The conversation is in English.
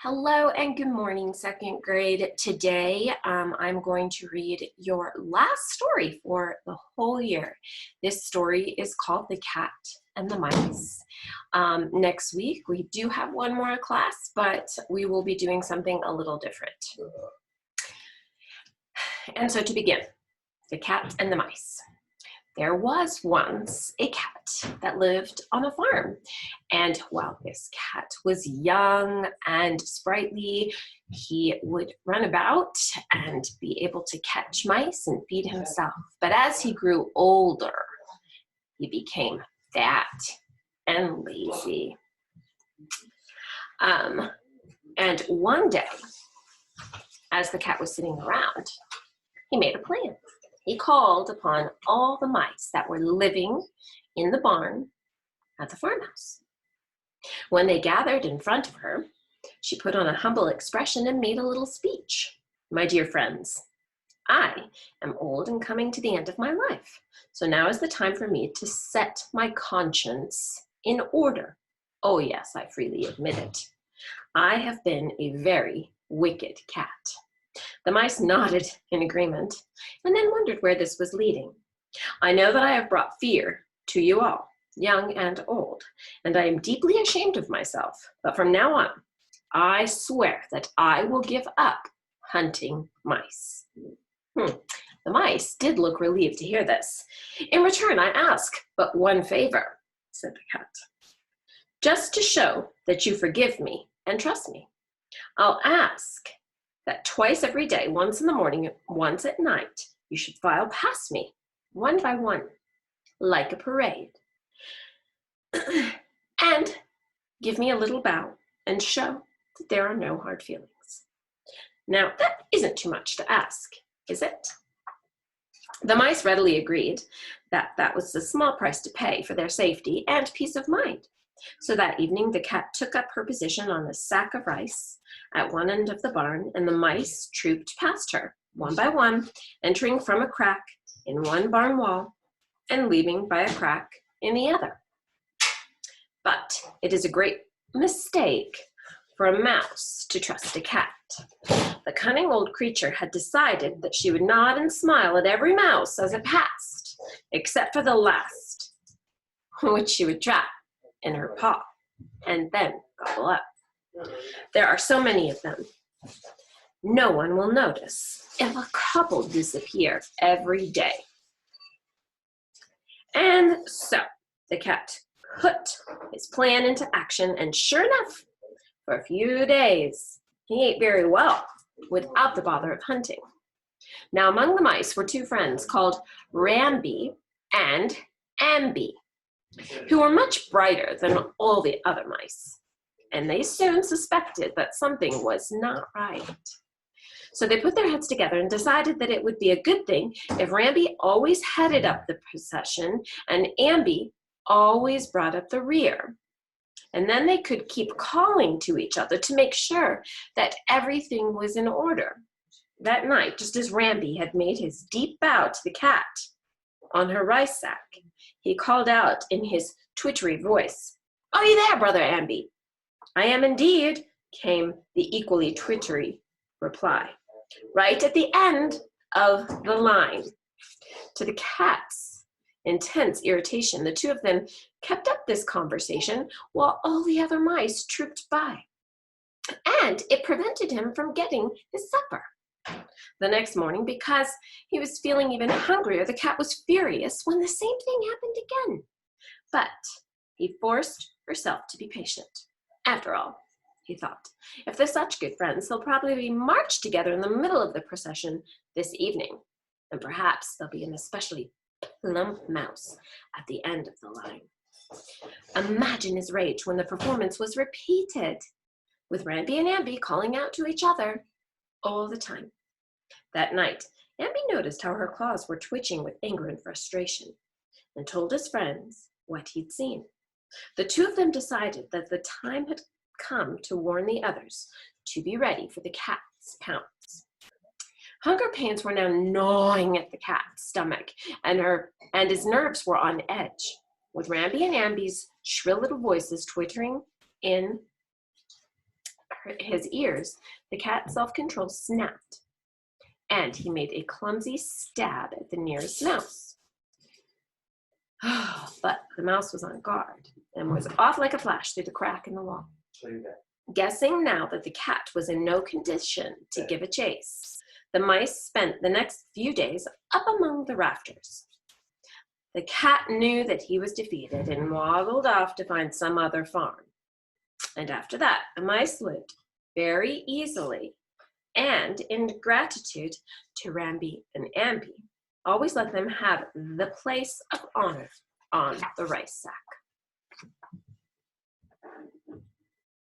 Hello and good morning, second grade. Today, I'm going to read your last story for the whole year. This story is called The Cat and the Mice. Next week, we do have one more class, but we will be doing something a little different. And so to begin, The Cat and the Mice. There was once a cat that lived on a farm, and while this cat was young and sprightly, he would run about and be able to catch mice and feed himself. But as he grew older, he became fat and lazy. And one day, as the cat was sitting around, he made a plan. He called upon all the mice that were living in the barn at the farmhouse. When they gathered in front of her, she put on a humble expression and made a little speech. My dear friends, I am old and coming to the end of my life, so now is the time for me to set my conscience in order. Oh yes, I freely admit it. I have been a very wicked cat. The mice nodded in agreement and then wondered where this was leading. I know that I have brought fear to you all, young and old, and I am deeply ashamed of myself. But from now on, I swear that I will give up hunting mice. The mice did look relieved to hear this. In return, I ask but one favor, said the cat. Just to show that you forgive me and trust me, I'll ask that twice every day, once in the morning, once at night, you should file past me, one by one, like a parade. And give me a little bow and show that there are no hard feelings. Now, that isn't too much to ask, is it? The mice readily agreed that that was a small price to pay for their safety and peace of mind. So that evening, the cat took up her position on a sack of rice at one end of the barn, and the mice trooped past her, one by one, entering from a crack in one barn wall and leaving by a crack in the other. But it is a great mistake for a mouse to trust a cat. The cunning old creature had decided that she would nod and smile at every mouse as it passed, except for the last, which she would trap in her paw and then gobble up. There are so many of them. No one will notice if a couple disappear every day. And so the cat put his plan into action, and sure enough, for a few days, he ate very well without the bother of hunting. Now among the mice were two friends called Ramby and Amby, who were much brighter than all the other mice, and they soon suspected that something was not right. So they put their heads together and decided that it would be a good thing if Ramby always headed up the procession and Amby always brought up the rear. And then they could keep calling to each other to make sure that everything was in order. That night, just as Ramby had made his deep bow to the cat on her rice sack, he called out in his twittery voice, "Are you there, Brother Amby?" "I am indeed," came the equally twittery reply, right at the end of the line. To the cat's intense irritation, the two of them kept up this conversation while all the other mice trooped by, and it prevented him from getting his supper. The next morning, because he was feeling even hungrier, the cat was furious when the same thing happened again. But he forced herself to be patient. After all, he thought, if they're such good friends, they'll probably march together in the middle of the procession this evening, and perhaps there'll be an especially plump mouse at the end of the line. Imagine his rage when the performance was repeated, with Ramby and Amby calling out to each other all the time. That night, Amby noticed how her claws were twitching with anger and frustration, and told his friends what he'd seen. The two of them decided that the time had come to warn the others to be ready for the cat's pounce. Hunger pains were now gnawing at the cat's stomach, and his nerves were on edge, with Ramby and Amby's shrill little voices twittering in his ears, the cat's self-control snapped, and he made a clumsy stab at the nearest mouse. But the mouse was on guard and was off like a flash through the crack in the wall. Guessing now that the cat was in no condition to give a chase, the mice spent the next few days up among the rafters. The cat knew that he was defeated and waddled off to find some other farm. And after that, the mice lived very easily, and in gratitude to Rambi and Ambi, always let them have the place of honor on the rice sack.